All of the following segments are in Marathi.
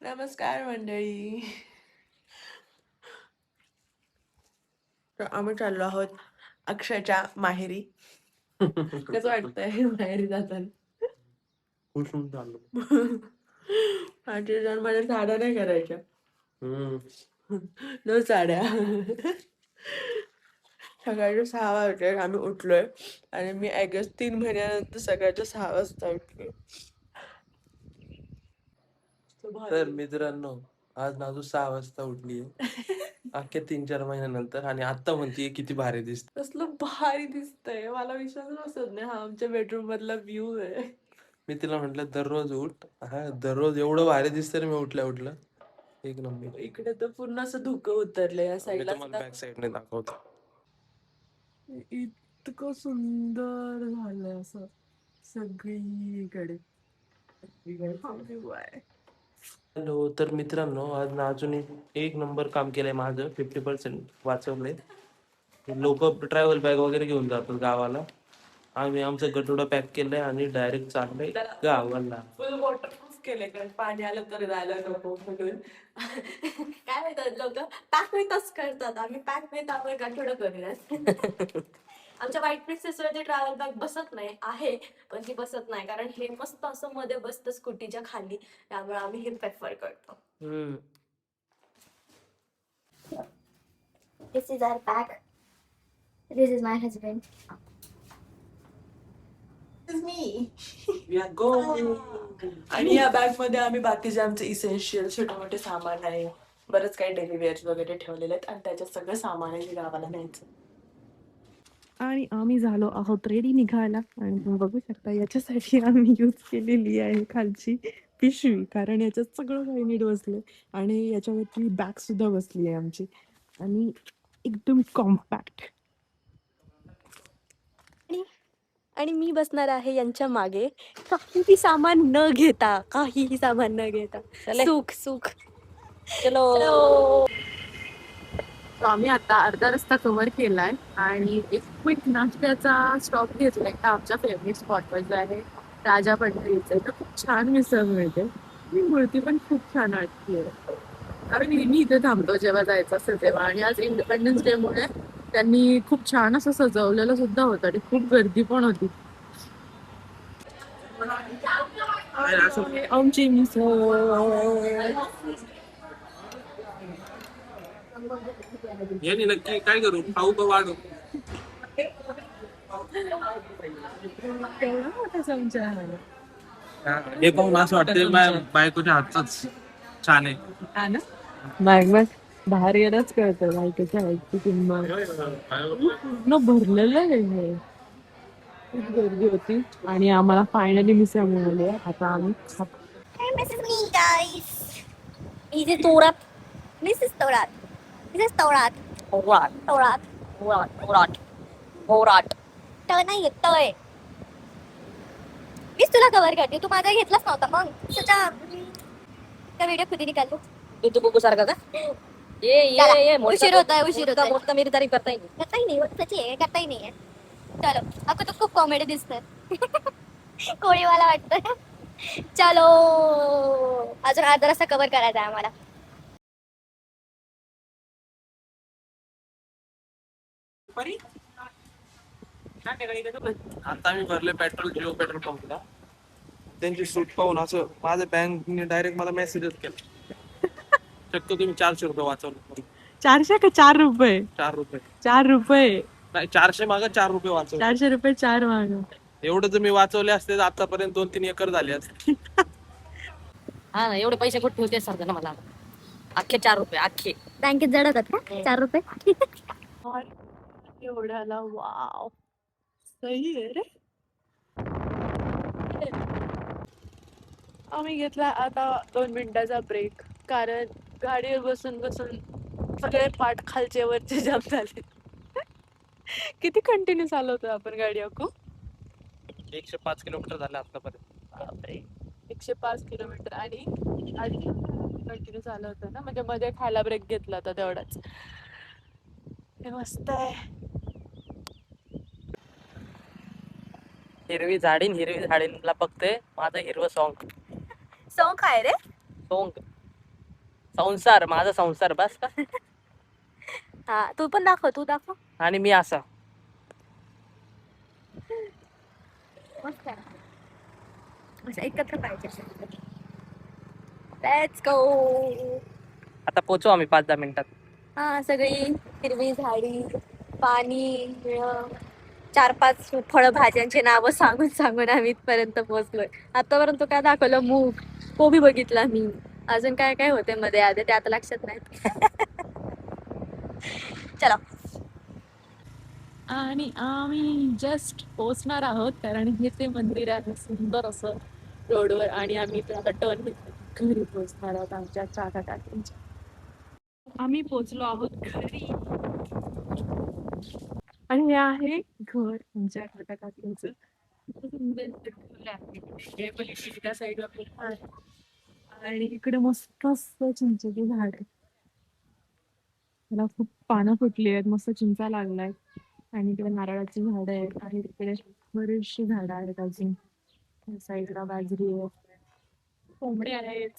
नमस्कार मंडळी. तर आम्ही चाललो आहोत अक्षयच्या माहेरी. कसं वाटतंय माहेरी जाताना? उठून चाललो. माझ्या जण माझ्या साड्या नाही करायच्या. न साड्या. सकाळचे 6 वाजले आम्ही उठलोय आणि मी आय गेस 3 महिन्यानंतर सकाळच्या 6 वाजता उठलोय. तर मित्रांनो, आज नाजू 6 वाजता उठलीये. अख्ख्या 3-4 महिन्यानंतर आणि आता म्हणतीये किती भारी दिसत. कसलं भारी दिसतंय, मला विश्वास बसत नाही. हा आमच्या बेडरूम मधला व्ह्यू आहे. मी तिला म्हंटल दररोज उठ. हा दररोज एवढं भारी दिसतं. मी उठल्या एक नंबर. इकडे तर पूर्ण असं धुकं उतरलंय या साईडला. बॅक साईडने दाखवतो. इतकं सुंदर झालंय असं सगळीकडे. हॅलो, तर मित्रांनो, आज नाजूने एक नंबर काम केलंय माझं. 50% वाचवलंय. लोक ट्रॅव्हल बॅग वगैरे घेऊन जातात गावाला. आम्ही आमचं गटोडा पॅक केलंय आणि डायरेक्ट चाललंय गावाला. फुल वॉटरप्रूफ केले कारण पाणी आलं तर जायला नको म्हणून. काय म्हणतात लोक पॅक विथच करतात. आम्ही पॅक विथ आपण गाठोडं करूयात. आमच्या व्हाईट प्रिन्सेस वर ट्रॅव्हल बॅग बसत नाही आहे, पण ती बसत नाही कारण हे मस्त असं मध्ये बसतं स्कूटीच्या खाली, त्यामुळे आम्ही हे प्रेफर करतो. This is our bag. This is my husband. This is me. We are going. आणि या बॅग मध्ये आम्ही बाकीचे आमचे इसेन्शियल छोटे मोठे सामान आहे, बरंच काही डेली वेअर्स वगैरे ठेवलेले आहेत आणि त्याच्यात सगळं सामान आहे गावाला न्यायचं. आणि आम्ही झालो आहोत रेडी निघायला. आणि तुम्ही बघू शकता याच्यासाठी आम्ही यूज केलेली आहे खालची पिशवी, कारण याच्यात सगळं काही नीट बसलंय आणि याच्यावरती बॅग सुद्धा बसली आहे आमची आणि एकदम कॉम्पॅक्ट. आणि मी बसणार आहे यांच्या मागे, काहीही सामान न घेता, काहीही सामान न घेता. सुख सुख. चलो. आम्ही आता अर्धा रस्ता कव्हर केलाय आणि एक क्विक नाश्त्याचा स्टॉप घेतलाय आमच्या फेवरेट स्पॉटवर जो आहे राजा पंढरीचं. तर खूप छान मिसळ मिळते. ही मूर्ती पण खूप छान वाटते. आम्ही नेहमी इथे थांबतो जेव्हा जायचं असेल तेव्हा. आणि आज इंडिपेंडन्स डे मुळे त्यांनी खूप छान असं सजवलेलं सुद्धा होतं आणि खूप गर्दी पण होती. आमची मिसळ यांनी नक्की काय करू, खाऊ का वाढू? केवढा मोठा चमचा आहे. हे पाहून असं वाटतं बायकोच्या हातच छान आहे. हा ना, मग बाहेर गेलाच कळतं बायकोच्या हातची किंमत. पूर्ण भरलेलं आहे हे. खूप गर्दी होती आणि आम्हाला फायनली मिसळ मिळाली. आता आम्ही Hey, Mrs. Me, guys. This is Torat. This is Torat. This is Torat. Torat. तळ नाहीये, तळ. मीच तुला कव्हर करते, तू माझा घेतलाच नव्हता. मग त्या व्हिडिओ खुदी निकाल. तू बुकू सारखा का? ये उशीर होता है. मोठा मेरी तारीफ करता ही करताही नाहीये. चलो, आपको तो खूप कॉमेडी दिसतंय. कोळीवाला वाटतंय. चलो, अजून अर्धा रस्ता कव्हर करायचा आहे आम्हाला. आता आम्ही भरले पेट्रोल जिओ पेट्रोल पंपला. त्यांची सूट पाहून असं माझ्या बँकने डायरेक्ट मला मेसेजच केला. शक्य तुम्ही 400 रुपये वाचवले. 400 का 4 रुपये? 4 रुपये. 4 रुपये नाही, 400 मागं 4 रुपये वाचवले. 400 रुपये 4 माग. एवढं जर मी वाचवले असते तर आतापर्यंत 2-3 एकर झाले असते. हा ना, एवढे पैसे कुठे होते सांगते ना मला. अख्खे 4 रुपये अख्खे बँकेत जडवतात का 4 रुपये? एवढ्याला वाव, सही आहे रे. आम्ही घेतला आता 2 मिनिटाचा ब्रेक, कारण गाडीवर बसून बसून सगळे पाठ खालचे वरचे जाम झाले. किती कंटिन्यू चालवतो आपण गाडी अकू? 105 किलोमीटर झाले आतापर्यंत. 105 किलोमीटर आणि कंटिन्यू चालवतो ना, म्हणजे मध्ये खायला ब्रेक घेतला होता तेवढाच. हे मस्त आहे. हिरवी झाडीला बघते माझं हिरवं सॉन्ग सॉन्ग काय रे? सॉन्ग संसार माझा संसार बस का. हा तू पण दाखव, तू दाखव. आणि मी असा मस्त आहे. असं एकत्र पाहिजे. Let's go. आता पोहोचू आम्ही 5-10 मिनिटात. हा सगळी हिरवी झाडी, पाणी, 4-5 फळभाज्यांची नावं सांगून सांगून आम्ही इथपर्यंत पोहोचलोय. आतापर्यंत काय दाखवलं, मूग, कोबी बघितला मी, अजून काय काय होते मध्ये आधी ते आता लक्षात नाही. चला. आणि आम्ही जस्ट पोहोचणार आहोत, कारण हे ते मंदिर आहे सुंदर असं रोडवर, आणि आम्ही आता टर्न घरी पोहोचणार आहोत आमच्या काका काकींच्या. आम्ही पोहोचलो आहोत घरी, आणि हे आहे घर आमच्या काका काकींचं. सुंदर घर आहे. हे पलीकडे त्या साईडला पण आहे. आणि इकडे मस्त असं चिंचेचे झाड आहे, त्याला खूप पानं फुटली आहेत, मस्त चिंचा लागलाय. आणि इकडे नारळाची झाडं आहेत, आणि तिकडे बरीचशी झाडं आहेत अजून. या साईडला बाजरी आहे, कोंबडे आहेत,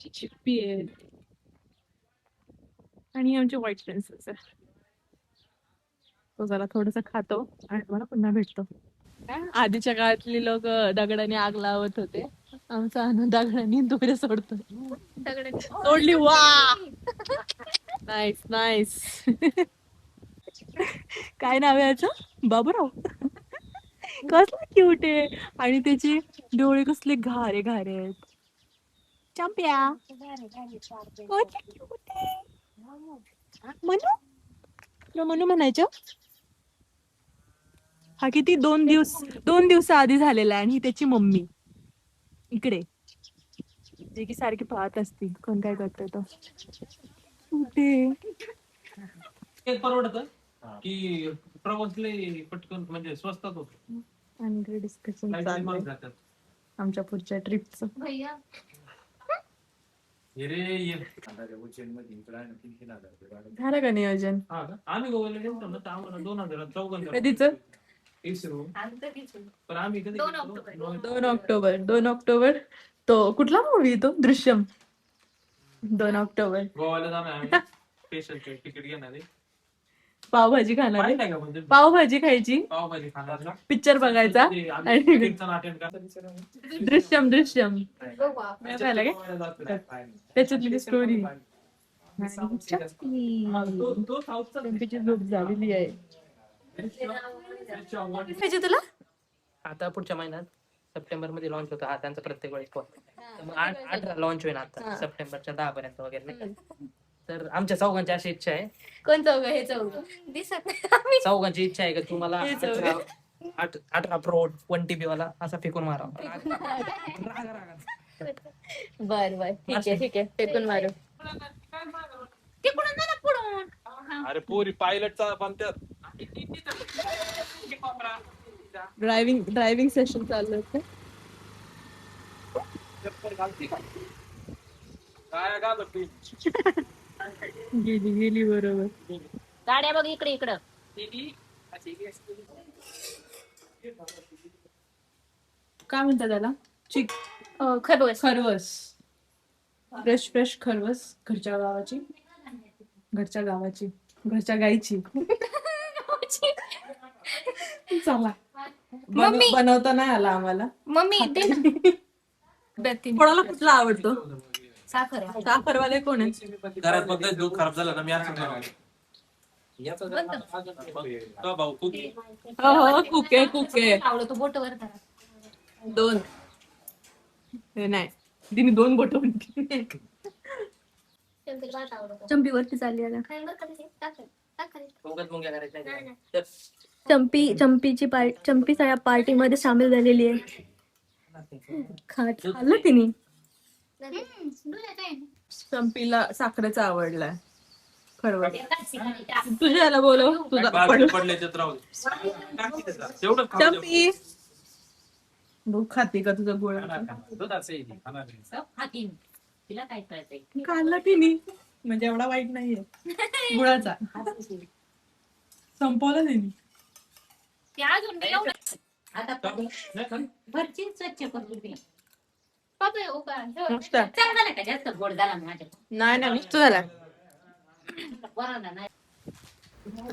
चिप्पी आहेत, आणि हे आमचे व्हाईट प्रिन्सेस आहे. तो जरा थोडस खातो आणि मला पुन्हा भेटतो. आधीच्या काळातली लोक दगडाने आग लावत होते, आमचा अनु दगडाने दोरे सोडतो. सोडली, वा नाईस नाईस. काय नाव आहे याचं? बाबूराव. कसला क्यूट आहे, आणि त्याचे डोळे कसले घारे घारे आहेत. चंप्या मनू, तुला मनू म्हणायचं. हा किती 2 दिवस आधी झालेला आहे, आणि ही त्याची मम्मी इकडे, जे की सारखी पाहत असती कोण काय करतोय तो. कुठे परवडत की प्रवासले पटकन म्हणजे स्वस्तात होत. आणि इकडे डिस्कशन चाललंय आमच्या पुढच्या ट्रिपचं. झालं का नियोजन? आम्ही गोव्याला गेलो ना, तर आम्हाला 2014 कधीच? पण आम्ही कधी 2 ऑक्टोबर. तो कुठला मूवी तो? दृश्यम. 2 ऑक्टोबर. गोव्याला जाणार आम्ही. स्पेशल तिकीट घेणार आहे. पावभाजी खाणार माहित आहे. नाही का म्हणजे पावभाजी खायची, पावभाजी खाणार पिक्चर बघायचा, आणि कीर्तन अटेंड करायचं. दृश्यम त्याच्यात पाहिलं काय? गोव्याला जातो. त्याच्यातली स्टोरी. तो साऊथचा चंपीची झोप झालेली आहे. पाहिजे तुला? आता पुढच्या महिन्यात सप्टेंबर मध्ये लॉन्च होतो हा त्यांचा प्रत्येक वेळी फोन. मग 8 लॉन्च होईल आता सप्टेंबरच्या 10 पर्यंत वगैरे नाही का? तर आमच्या चौघांची अशी इच्छा आहे. कोण चौघ? हे चौघ दिसत नाही. चौघांची इच्छा आहे की तुम्हाला हे चौघं. 18 प्रो 1 TB वाला असा फेकून मारावा. बर ठीक आहे फेकून मारू. अरे पोरी पायलटचा बनत्यात. ड्रायव्हिंग सेशन चालू होतं. काय का बघ गेली बरोबर. गाड्या बघ इकडं. काय म्हणतात त्याला? खरवस. फ्रेश खरवस, घरच्या गाईची. चला, मम्मी. बनवता नाही आला आम्हाला. मम्मी दे ना. कोणाला कुठला आवडतो? साखर आहे. साखरवाले कोण आहे? घरात बघ दूध खराब झालं ना, मी असं भाऊ कुकी. हो कुके आवडतो बोटवर धरा. 2 नाही, तिने 2 बोट म्हणते. चंपीवरती चालली आता. चंपी सगळ्या पार्टी मध्ये सामील झालेली आहे. खाल्लं तिने. चंपीला साखरेचा आवडलाय खरवस. तुझ्या याला बोलव, तुझा पडले तर राहू दे. तेवढं खाऊ दे. चंपी बघ खाते का तुझा गोळा? दुधाचं आहे ते, खाणार नाही. तिला काय कळतंय? खाल्ला तिने, म्हणजे एवढा वाईट नाहीये. गुळाचा संपवला तिने. आता भरची स्वच्छ करून दे. मस्त नाही ना मस्त झाला.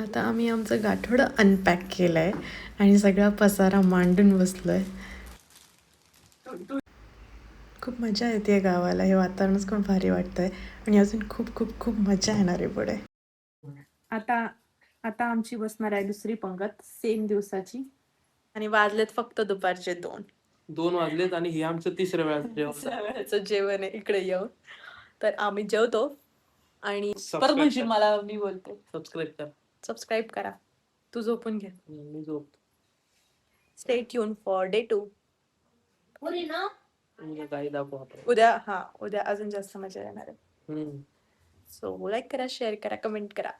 आता आम्ही आमचं गाठोडं अनपॅक केलं आहे आणि सगळा पसारा मांडून बसलो आहे. खूप मजा येते गावाला. हे वातावरणच खूप भारी वाटतं आहे आणि अजून खूप खूप खूप मजा येणार आहे पुढे. आता आता आमची बसणार आहे दुसरी पंगत सेम दिवसाची आणि वाजलेत फक्त दुपारचे 2. 2 वाजलेत आणि हे आमचं तिसऱ्या वेळाचं जेवण. तिसऱ्या वेळेचं जेवण आहे इकडे येऊन. तर आम्ही जेवतो आणि Subscribe परत म्हणशील करा. मला मी बोलते. सबस्क्राईब कर. सबस्क्राईब करा. तू झोपून घे. मी झोपतो. Stay tune for day 2. उद्या काही दाखवू आपण. उद्या अजून जास्त मजा येणार आहे. हम्म. सो लाईक करा, शेअर करा, कमेंट करा.